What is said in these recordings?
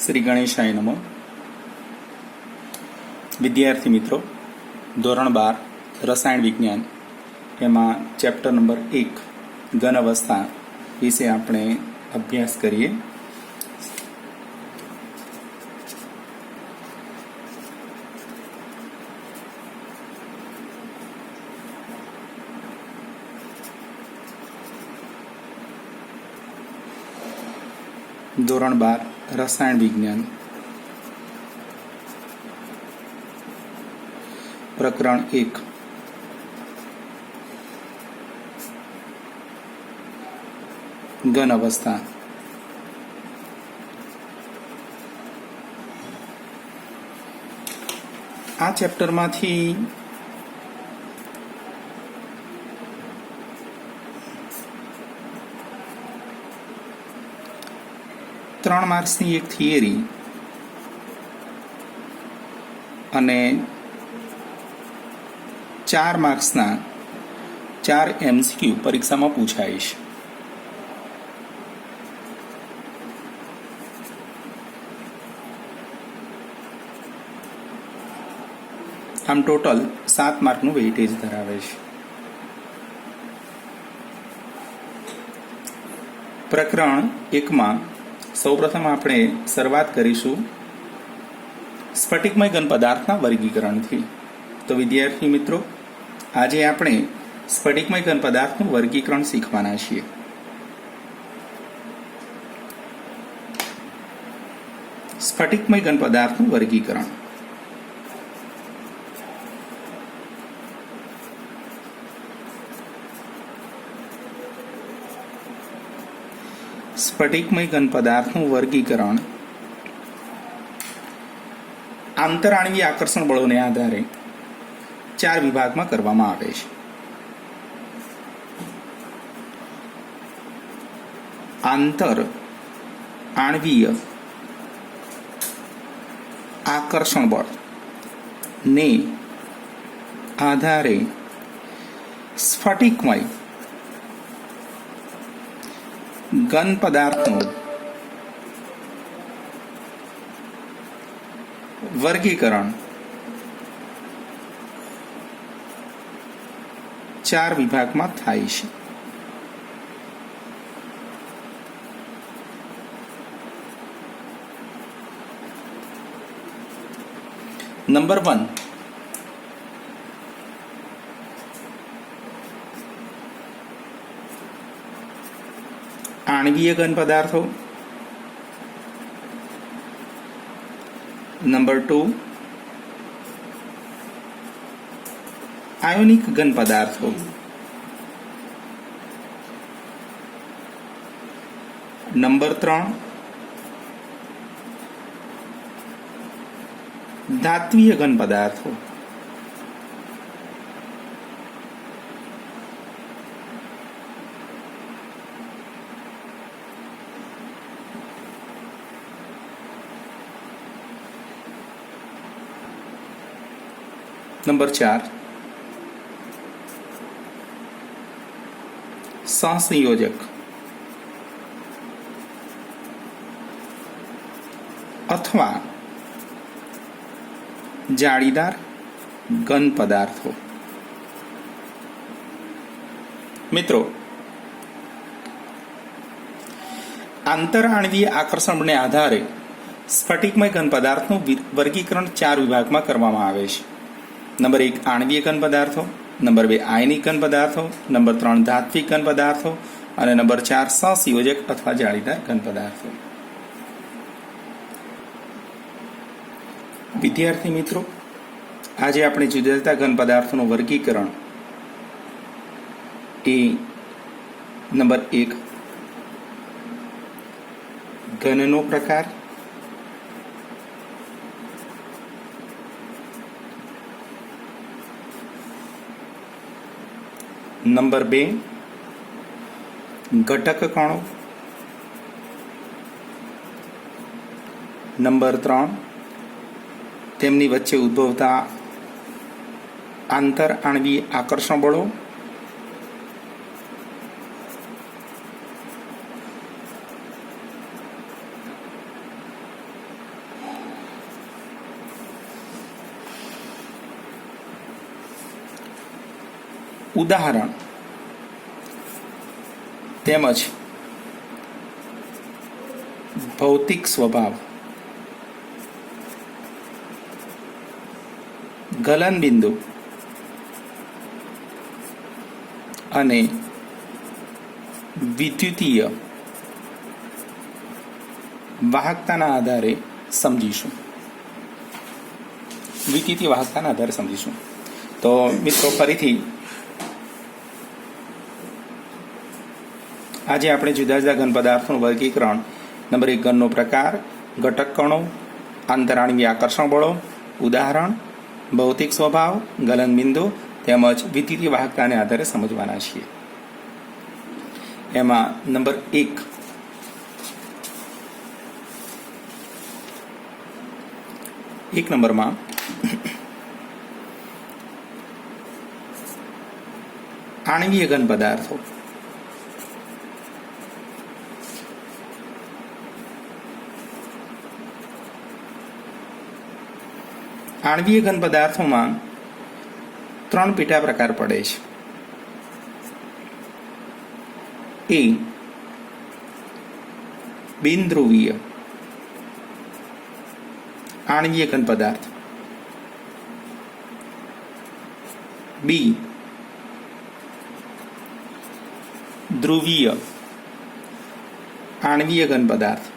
શ્રી ગણેશાય નમઃ. વિદ્યાર્થી મિત્રો, ધોરણ 12 રસાયણ વિજ્ઞાન એમાં ચેપ્ટર નંબર 1 ઘન અવસ્થા વિશે આપણે અભ્યાસ કરીએ. ધોરણ 12 રસાયણ વિજ્ઞાન પ્રકરણ 1 ઘન અવસ્થા. આ ચેપ્ટરમાંથી ત્રણ માર્ક્સની એક થિયરી અને 4 માર્ક્સના 4 MCQ પરીક્ષામાં પૂછાય છે. આમ ટોટલ 7 માર્કનું વેઇટેજ ધરાવે છે. પ્રકરણ 1માં સૌપ્રથમ આપણે શરૂઆત કરીશું સ્ફટિકમય ઘન પદાર્થના વર્ગીકરણથી. તો વિદ્યાર્થી મિત્રો, આજે આપણે સ્ફટિકમય ઘન પદાર્થનું વર્ગીકરણ શીખવાના છીએ. સ્ફટિકમય ઘન પદાર્થનું વર્ગીકરણ. સ્ફટિકમય ઘન પદાર્થનું વર્ગીકરણ આંતરાણવીય આકર્ષણ બળોને આધારે 4 વિભાગમાં કરવામાં આવે છે. આંતર આણવીય આકર્ષણ બળ ને આધારે સ્ફટિકમય ઘન પદાર્થનું વર્ગીકરણ 4 વિભાગમાં થાય છે. નંબર 1, આણવીય ઘન પદાર્થો. નંબર 2, આયોનિક ઘન પદાર્થો. નંબર 3, ધાત્વીય ઘન પદાર્થો. નંબર 4, સહસંયોજક અથવા જાળીદાર ઘન પદાર્થો. મિત્રો, આંતરાણવીય આકર્ષણને આધારે સ્ફટિકમય ઘન પદાર્થનું વર્ગીકરણ 4 વિભાગમાં કરવામાં આવે છે. નંબર 1, આણવીય ઘન પદાર્થો. નંબર 2, આયનિક ઘન પદાર્થો. નંબર 3, ધાત્વિક ઘન પદાર્થો. અને નંબર 4, સહસંયોજક અથવા જાળીદાર ઘન પદાર્થો. વિદ્યાર્થી મિત્રો, આજે આપણે જુદા જુદા ઘન પદાર્થોનું વર્ગીકરણ એ નંબર 1, ઘનનો પ્રકાર. નંબર 2, ઘટક કણો. નંબર 3, તેમની વચ્ચે ઉદ્ભવતા આંતર આણવીય આકર્ષણ બળો. ઉદાહરણ તેમજ ભૌતિક સ્વભાવ, ગલનબિંદુ અને વિદ્યુતીય વાહકતાના આધારે સમજીશું. વિદ્યુતીય વાહકતાના આધારે સમજીશું. તો મિત્રો, ફરીથી આજે આપણે જુદા જુદા ઘન પદાર્થોનું વર્ગીકરણ, નંબર 1 ઘનનો પ્રકાર, ઘટક કણો, આંતરાણવીય આકર્ષણ બળો, ઉદાહરણ, ભૌતિક સ્વભાવ, ગલનબિંદુ તેમજ વિદ્યુતીય વાહકતાને આધારે સમજવાના છીએ. એમાં નંબર 1 નંબરમાં આણ્વીય ઘન પદાર્થો. આણ્વીય ઘન પદાર્થોમાં 3 પેટા પ્રકાર પડે છે. એ બિનધ્રુવીય આણ્વીય ઘન પદાર્થ, બી ધ્રુવીય આણ્વીય ઘન પદાર્થ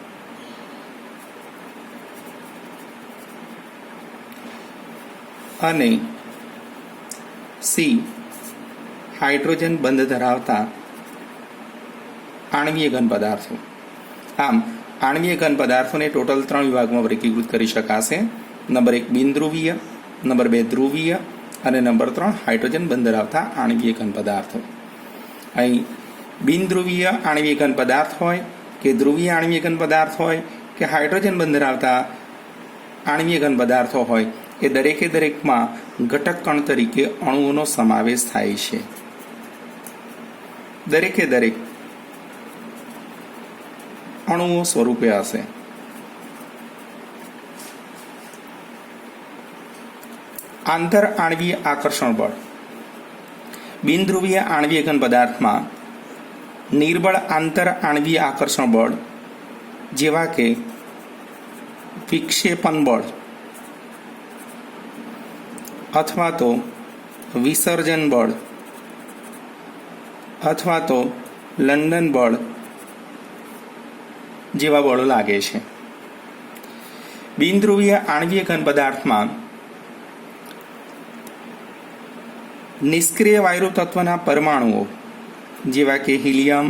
અને સી હાઇડ્રોજન બંધ ધરાવતા આણ્વીય ઘન પદાર્થો. આમ આણ્વીય ઘન પદાર્થોને ટોટલ 3 વિભાગમાં વર્ગીકૃત કરી શકાશે. નંબર 1 બિનધ્રુવીય, નંબર 2 ધ્રુવીય અને નંબર 3 હાઇડ્રોજન બંધ ધરાવતા આણ્વીય ઘન પદાર્થો. અહીં બિનધ્રુવીય આણ્વીય ઘન પદાર્થ હોય કે ધ્રુવીય આણ્વીય ઘન પદાર્થ હોય કે હાઇડ્રોજન બંધ ધરાવતા આણ્વીય ઘન પદાર્થો હોય, એ દરેકે દરેકમાં ઘટક કણ તરીકે અણુઓનો સમાવેશ થાય છે. દરેકે દરેક અણુઓ સ્વરૂપે હશે. આંતર આણ્વીય આકર્ષણ બળ. બિનધ્રુવીય આણ્વીય ઘન પદાર્થમાં નિર્બળ આંતર આણ્વીય આકર્ષણ બળ જેવા કે વિક્ષેપણ બળ અથવા તો વિસર્જન બળ અથવા તો લંડન બળ જેવા બળો લાગે છે. બિનધ્રુવીય આણ્વીય ઘન પદાર્થમાં નિષ્ક્રિય વાયુ તત્વના પરમાણુઓ જેવા કે હિલિયમ,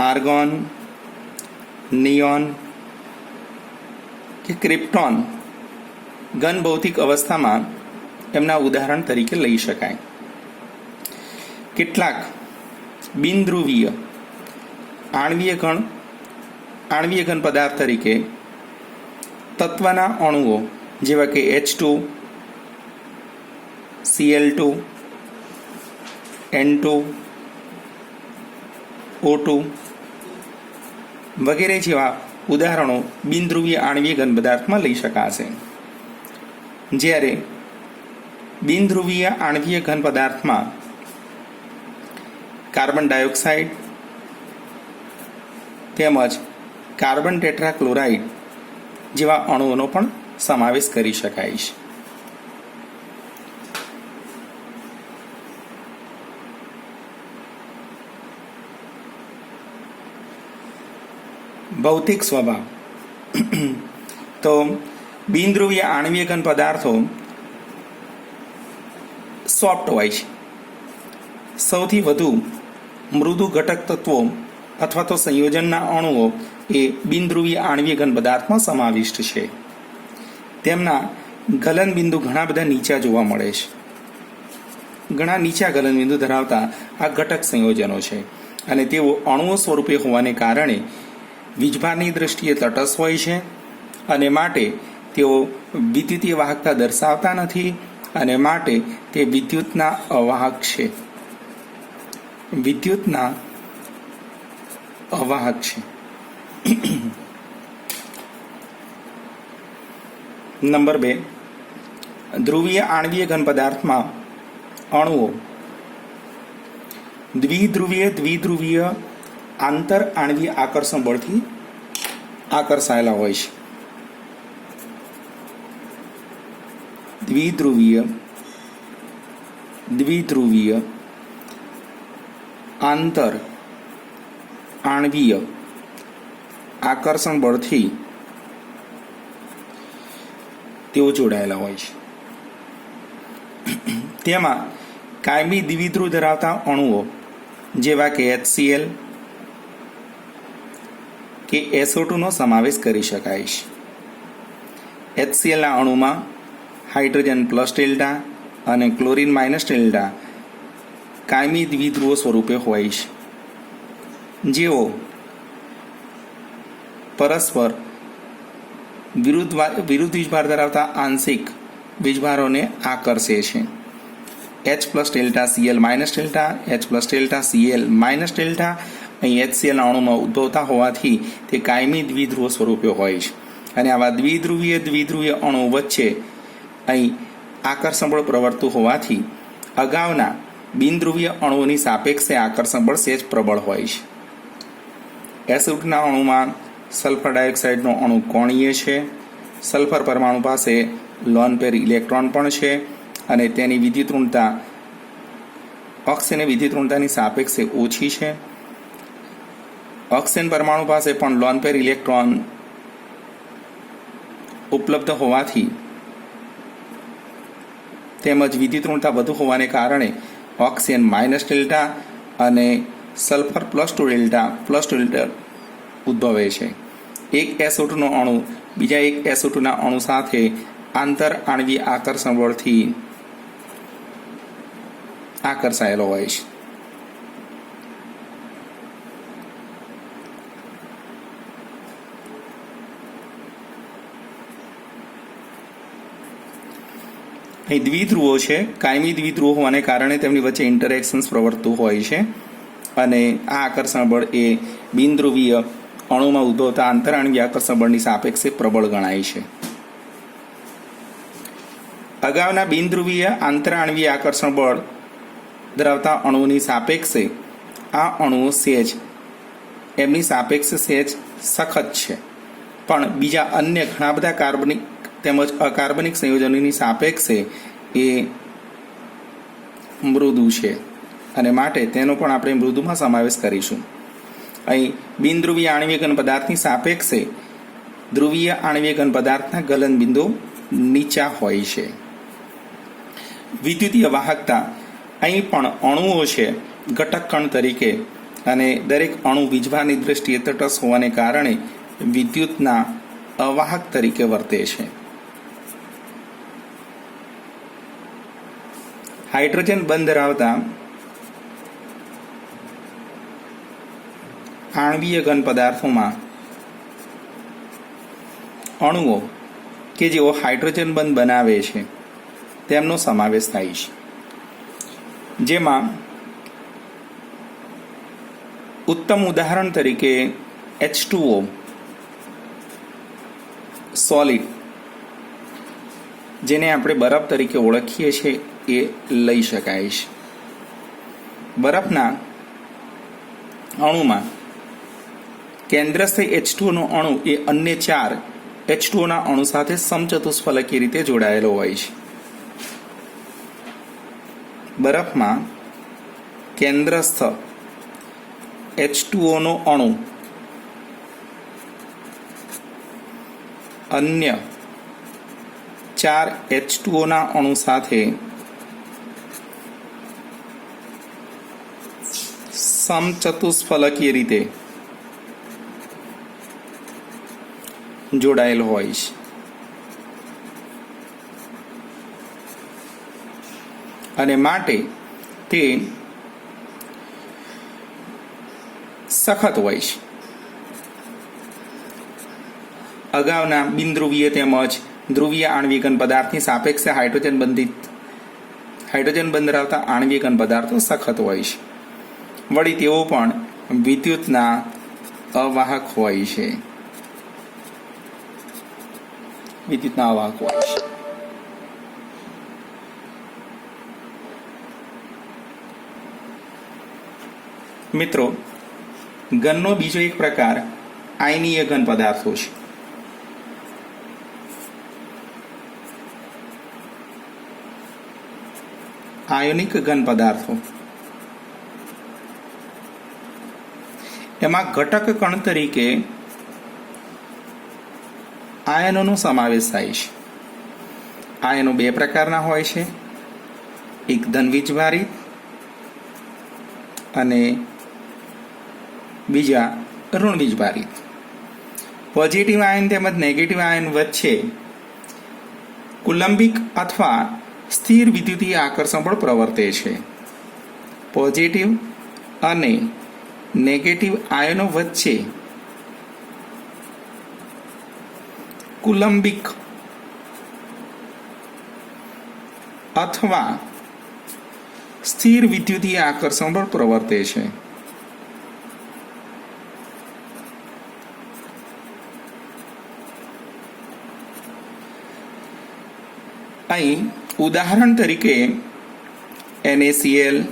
આર્ગોન, નિયોન કે ક્રિપ્ટોન ઘન ભૌતિક અવસ્થામાં એમના ઉદાહરણ તરીકે લઈ શકાય. કેટલાક બિનધ્રુવીય આણ્વીય ઘન પદાર્થ તરીકે તત્વના અણુઓ જેવા કે H2, Cl2, N2, O2 વગેરે જેવા ઉદાહરણો બિનધ્રુવીય આણ્વીય ઘન પદાર્થમાં લઈ શકાશે. જ્યારે બિનધ્રુવીય આણ્વીય ઘન પદાર્થમાં કાર્બન ડાયોક્સાઇડ તેમજ કાર્બન ટેટ્રાક્લોરાઇડ જેવા અણુઓનો પણ સમાવેશ કરી શકાય છે. ભૌતિક સ્વભાવ. તો બિનધ્રુવીય આણ્વીય ઘન પદાર્થો સોફ્ટ હોય છે. સૌથી વધુ મૃદુ ઘટક તત્વો અથવા તો સંયોજનના અણુઓ એ બિનધ્રુવીય આણ્વીય ઘન પદાર્થમાં સમાવિષ્ટ છે. તેમના ગલનબિંદુ ઘણા બધા નીચા જોવા મળે છે. ઘણા નીચા ગલનબિંદુ ધરાવતા આ ઘટક સંયોજનો છે અને તેઓ અણુઓ સ્વરૂપે હોવાને કારણે વીજભારની દ્રષ્ટિએ તટસ્થ હોય છે અને માટે તેઓ વિદ્યુતીય વાહકતા દર્શાવતા નથી અને માટે તે વિદ્યુતના અવાહક છે. વિદ્યુતના અવાહક છે. નંબર 2 ધ્રુવીય આણ્વીય ઘન પદાર્થમાં અણુઓ દ્વિધ્રુવીય આંતર આણવીય આકર્ષણ બળથી આકર્ષાયેલા હોય છે. દ્વિધ્રુવીય આંતર આણવીય આકર્ષણ બળથી તેઓ જોડાયેલા હોય છે. તેમાં કાયમી દ્વિધ્રુવ ધરાવતા અણુઓ જેવા કે HCl કે SO2 નો સમાવેશ કરી શકાય છે. HCl ના અણુમાં હાઇડ્રોજન પ્લસ ડેલ્ટા અને ક્લોરીન માઇનસ ડેલ્ટા કાયમી દ્વિધ્રુવો સ્વરૂપે હોય છે, જેઓ પરસ્પર વિરુદ્ધ વીજભાર ધરાવતા આંશિક વીજભારોને આકર્ષે છે. H plus delta Cl minus delta, H plus delta Cl minus delta અહીં HCl ના અણુમાં ઉદ્ભવતા હોવાથી તે કાયમી દ્વિધ્રુવ સ્વરૂપે હોય છે. અને આવા દ્વિધ્રુવીય અણુ વચ્ચે અહીં આકર્ષણ બળ પ્રવર્તતું હોવાથી અગાઉના બિનધ્રુવીય અણુઓની સાપેક્ષે આકર્ષણ બળ સહેજ પ્રબળ હોય છે. એસિડના અણુમાં સલ્ફર ડાયોક્સાઇડનો અણુ કોણીય છે. સલ્ફર પરમાણુ પાસે લોન પેર ઇલેક્ટ્રોન પણ છે અને તેની વિદ્યુતઋણતા ઓક્સિજન વિદ્યુતઋણતાની સાપેક્ષે ઓછી છે. ઓક્સિજન પરમાણુ પાસે પણ લોન પેર ઇલેક્ટ્રોન ઉપલબ્ધ હોવાથી તેમજ વિદ્યુતઋણતા વધુ હોવાને કારણે ઓક્સિજન માઇનસ ડેલ્ટા અને સલ્ફર પ્લસ ટુ ડેલ્ટા ઉદ્ભવે છે. એક SO2 નો અણુ બીજા એક SO2 ના અણુ સાથે આંતર આણવીય આકર્ષણ બળથી આકર્ષાયેલો હોય છે. અહીં દ્વિધ્રુવો છે. કાયમી દ્વિધ્રુવો હોવાને કારણે તેમની વચ્ચે ઇન્ટરેક્શન્સ પ્રવર્તતું હોય છે અને આ આકર્ષણ બળ એ બિનધ્રુવીય અણુમાં ઉદ્ભવતા આંતરાણવીય આકર્ષણ બળની સાપેક્ષે પ્રબળ ગણાય છે. અગાઉના બિનધ્રુવીય આંતરાણવીય આકર્ષણ બળ ધરાવતા અણુઓની સાપેક્ષે આ અણુઓ એમની સાપેક્ષે સહેજ સખત છે, પણ બીજા અન્ય ઘણા બધા કાર્બનિક તેમજ અકાર્બનિક સંયોજનોની સાપેક્ષે એ મૃદુ છે અને માટે તેનો પણ આપણે મૃદુમાં સમાવેશ કરીશું. અહીં બિનધ્રુવીય આણ્વીય ઘન પદાર્થની સાપેક્ષે ધ્રુવીય આણ્વીય ઘન પદાર્થના ગલન બિંદુ નીચા હોય છે. વિદ્યુતીય વાહકતા અહીં પણ અણુઓ છે ઘટક કણ તરીકે અને દરેક અણુ વીજભારની દ્રષ્ટિએ તટસ્થ હોવાને કારણે વિદ્યુતના અવાહક તરીકે વર્તે છે. હાઇડ્રોજન બંધ ધરાવતા આણ્વીય ઘન પદાર્થોમાં અણુઓ કે જેઓ હાઇડ્રોજન બંધ બનાવે છે તેમનો સમાવેશ થાય છે, જેમાં ઉત્તમ ઉદાહરણ તરીકે H2O સોલિડ, જેને આપણે બરફ તરીકે ઓળખીએ છીએ, એ લઈ શકાય છે. બરફના અણુમાં કેન્દ્રસ્થ H2O નો અણુ એ અન્ય 4 H2O ના અણુ સાથે સમચતુષ્ફલકીય રીતે જોડાયેલો હોય છે. બરફમાં કેન્દ્રસ્થ H2O નો અણુ અન્ય 4 H2O ના અણુ સાથે સમચતુષ્ફલકીય રીતે જોડાયેલ હોય છે. અને માટે તે સખત હોય છે. અગાઉના બિનધ્રુવીય તેમજ ધ્રુવીય આણ્વીય ઘન પદાર્થની સાપેક્ષે હાઇડ્રોજન બંધ ધરાવતા આણ્વીય ઘન પદાર્થો સખત હોય છે. વળી તેઓ પણ વિદ્યુતના અવાહક હોય છે. મિત્રો, ઘનનો બીજો એક પ્રકાર આયનીય ઘન પદાર્થો છે. આયોનિક ઘન પદાર્થો, એમાં ઘટક કણ તરીકે આયનોનો સમાવેશ થાય છે. આયનો બે પ્રકારના હોય છે, એક ધનવીજભારિત અને બીજા ઋણવીજભારિત. પોઝિટિવ આયન તેમજ નેગેટિવ આયન વચ્ચે કુલંબિક અથવા સ્થિર વિદ્યુતીય આકર્ષણ પણ પ્રવર્તે છે. પોઝિટિવ અને નેગેટિવ આયનો વચ્ચે કુલંબિક અથવા સ્થિર વિદ્યુતીય આકર્ષણ પણ પ્રવર્તે છે. અહીં ઉદાહરણ તરીકે NaCl,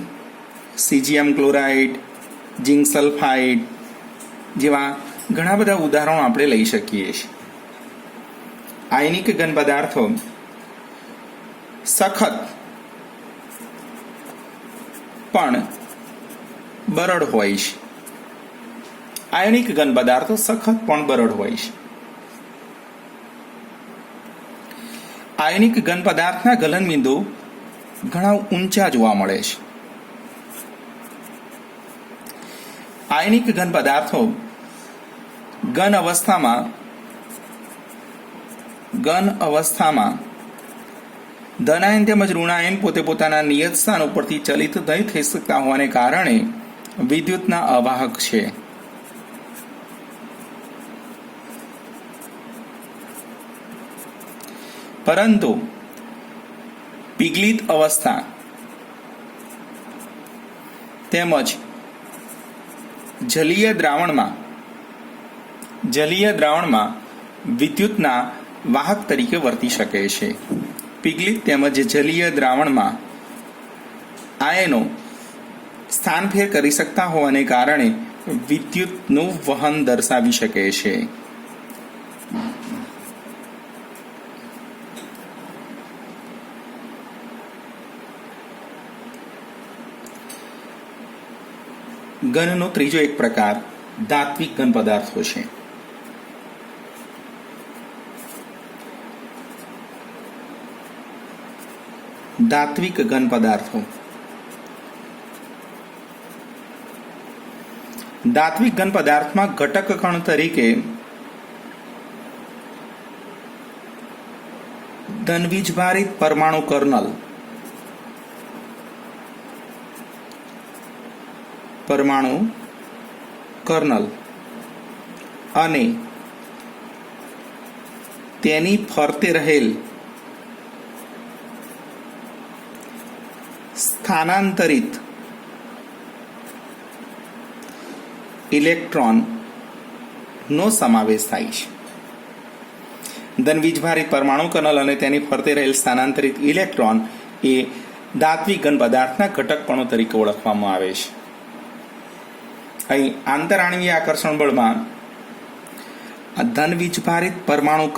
સીજીએમ ક્લોરાઇડ, ઝિંક સલ્ફાઇડ જેવા ઘણા બધા ઉદાહરણો આપણે લઈ શકીએ છીએ. આયનિક ઘન પદાર્થો સખત પણ બરડ હોય છે. આયનિક ઘન પદાર્થો સખત પણ બરડ હોય છે. આયનિક ઘન પદાર્થના ગલનબિંદુ ઘણા ઊંચા જોવા મળે છે. આયનિક ઘન પદાર્થો ઘન અવસ્થામાં ધનાયન તેમજ ઋણાયન પોતે પોતાના નિયત સ્થાન ઉપરથી ચલિત નહીં થઈ શકતા હોવાને કારણે વિદ્યુતના અવાહક છે. પરંતુ પીગલિત અવસ્થા તેમજ જલીય દ્રાવણમાં વિદ્યુતના વાહક તરીકે વર્તી શકે છે. પીગલિત તેમજ જલીય દ્રાવણમાં આયનો સ્થાનફેર કરી શકતા હોવાને કારણે વિદ્યુતનું વહન દર્શાવી શકે છે. ઘનનો ત્રીજો એક પ્રકાર ધાત્વિક ઘન પદાર્થો છે. ધાત્વિક ઘન પદાર્થો ધાત્વિક ઘન પદાર્થમાં ઘટક કણ તરીકે ધનવીજભારિત પરમાણુ કર્નલ અને તેની ફરતે રહેલ સ્થાનાંતરિત ઇલેક્ટ્રોનનો સમાવેશ થાય છે. ધનવીજભારિત પરમાણુ કર્નલ અને તેની ફરતે રહેલ સ્થાનાંતરિત ઇલેક્ટ્રોન એ ધાત્વિક ઘન પદાર્થના ઘટકપણો તરીકે ઓળખવામાં આવે છે. અહીં આંતરાણવીય આકર્ષણ બળમાં ધનવીજભારિત પરમાણુ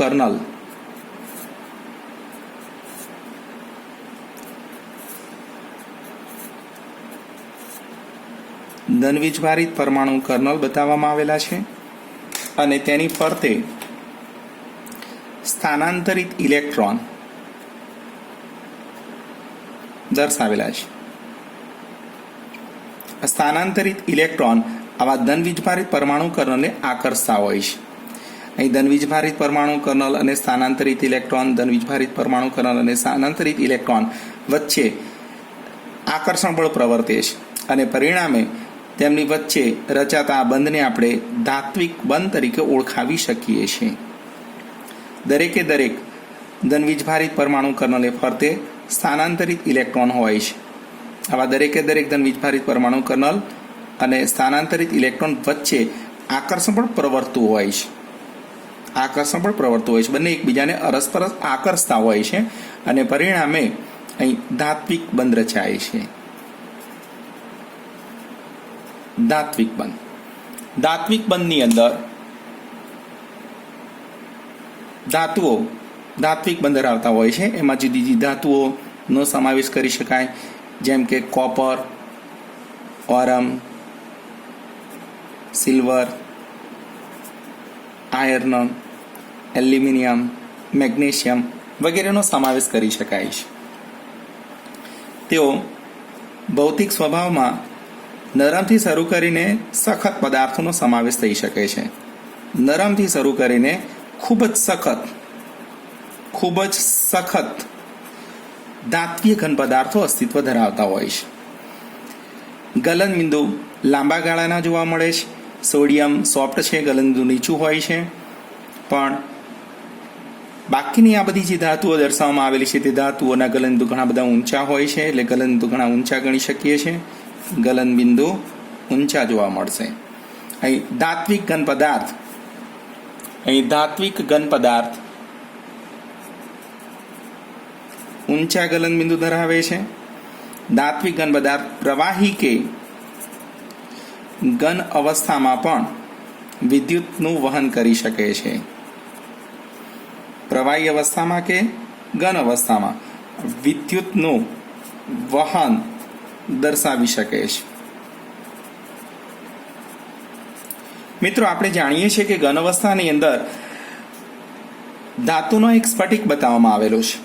કર્નલ બતાવવામાં આવેલા છે અને તેની ફરતે સ્થાનાંતરિત ઇલેક્ટ્રોન દર્શાવેલા છે. સ્થાનાંતરિત ઇલેક્ટ્રોન આવા ધનવીજભારિત પરમાણુ કર્નલને આકર્ષતા હોય છે. અહીં ધનવીજભારિત પરમાણુ કર્નલ અને સ્થાનાંતરિત ઇલેક્ટ્રોન, ધનવીજભારિત પરમાણુ કર્નલ અને સ્થાનાંતરિત ઇલેક્ટ્રોન વચ્ચે આકર્ષણ બળ પ્રવર્તે છે અને પરિણામે તેમની વચ્ચે રચાતા આ બંધને આપણે ધાત્વિક બંધ તરીકે ઓળખાવી શકીએ છીએ. દરેકે દરેક ધનવીજભારિત પરમાણુ કર્નલે ફરતે સ્થાનાંતરિત ઇલેક્ટ્રોન હોય છે. આવા દરેકે દરેક ધનવીજભારિત પરમાણુ કર્નલ અને સ્થાનાંતરિત ઇલેક્ટ્રોન વચ્ચે આકર્ષણ પણ પ્રવર્તતું હોય છે. બંને એકબીજાને અરસપરસ આકર્ષતા હોય છે અને પરિણામે અહીં ધાત્વિક બંધ રચાય છે. ધાત્વિક બંધ. ધાત્વિક બંધની અંદર ધાતુઓ ધાત્વિક બંધ ધરાવતા હોય છે. એમાં જુદી જુદી ધાતુઓનો સમાવેશ કરી શકાય, જેમ કે copper, aurum, silver, iron, aluminium, magnesium વગેરેનો સમાવેશ કરી શકાય છે. તેઓ ભૌતિક સ્વભાવમાં નરમથી શરૂ કરીને સખત પદાર્થોનો સમાવેશ થઈ શકે છે. નરમથી શરૂ કરીને ખૂબ જ સખત ધાત્વીય ઘન પદાર્થો અસ્તિત્વ ધરાવતા હોય છે. ગલનબિંદુ લાંબા ગાળાના જોવા મળે છે. સોડિયમ સોફ્ટ છે, ગલનબિંદુ નીચું હોય છે. પણ બાકીની આ બધી જે ધાતુઓ દર્શાવવામાં આવેલી છે તે ધાતુઓના ગલનબિંદુ ઘણા બધા ઊંચા હોય છે, એટલે ગલનબિંદુ ઘણા ઊંચા ગણી શકીએ છીએ. ગલનબિંદુ ઊંચા જોવા મળશે. અહીં ધાત્વિક ઘન પદાર્થ ઊંચા ગલનબિંદુ ધરાવે છે. ધાત્વિક ઘન પદાર્થ પ્રવાહી કે ઘન અવસ્થામાં પણ વિદ્યુતનું વહન કરી શકે છે. પ્રવાહી અવસ્થામાં કે ઘન અવસ્થામાં વિદ્યુતનું વહન દર્શાવી શકે છે. મિત્રો, આપણે જાણીએ છીએ કે ઘન અવસ્થાની અંદર ધાતુનો એક સ્ફટિક બતાવવામાં આવેલો છે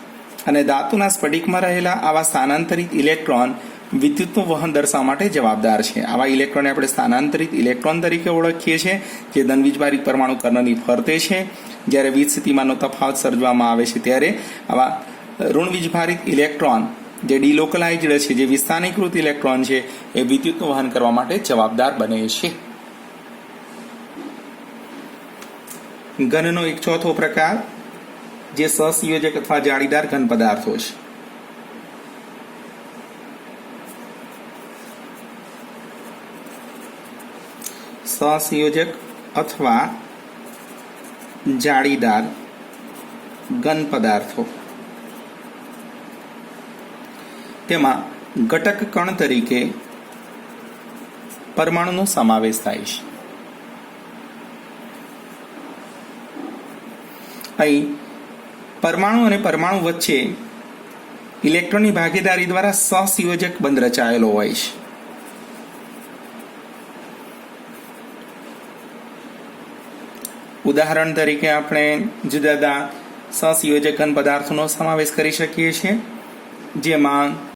અને ધાતુના સ્ફટિકમાં રહેલા આવા સ્થાનાંતરિત ઇલેક્ટ્રોન વિદ્યુતનું વહન દર્શાવવા માટે જવાબદાર છે. આવા ઇલેક્ટ્રોનને આપણે સ્થાનાંતરિત ઇલેક્ટ્રોન તરીકે ઓળખીએ છીએ, જે ધન વીજભારિત પરમાણુ કર્ણની ફરતે છે. જ્યારે વીજ સ્થિતિમાનનો તફાવત સર્જવામાં આવે છે ત્યારે આવા ઋણ વીજભારિત ઇલેક્ટ્રોન જે ડિલોકલાઇઝ્ડ છે, જે વિસ્થાનીકૃત ઇલેક્ટ્રોન છે, એ વિદ્યુતનું વહન કરવા માટે જવાબદાર બને છે. ઘનનો એક ચોથો પ્રકાર જે સહસંયોજક અથવા જાળીદાર ઘન પદાર્થો છે. સહસંયોજક અથવા જાળીદાર ઘન પદાર્થો. તેમાં ઘટક કણ તરીકે પરમાણુનો સમાવેશ થાય છે. અહીં પરમાણુ અને પરમાણુ વચ્ચે ઇલેક્ટ્રોનની ભાગીદારી દ્વારા સહસંયોજક બંધ રચાયેલો હોય છે. ઉદાહરણ તરીકે આપણે જુદા જુદા સહસંયોજક ઘન પદાર્થોનો સમાવેશ કરી શકીએ છીએ, જેમાં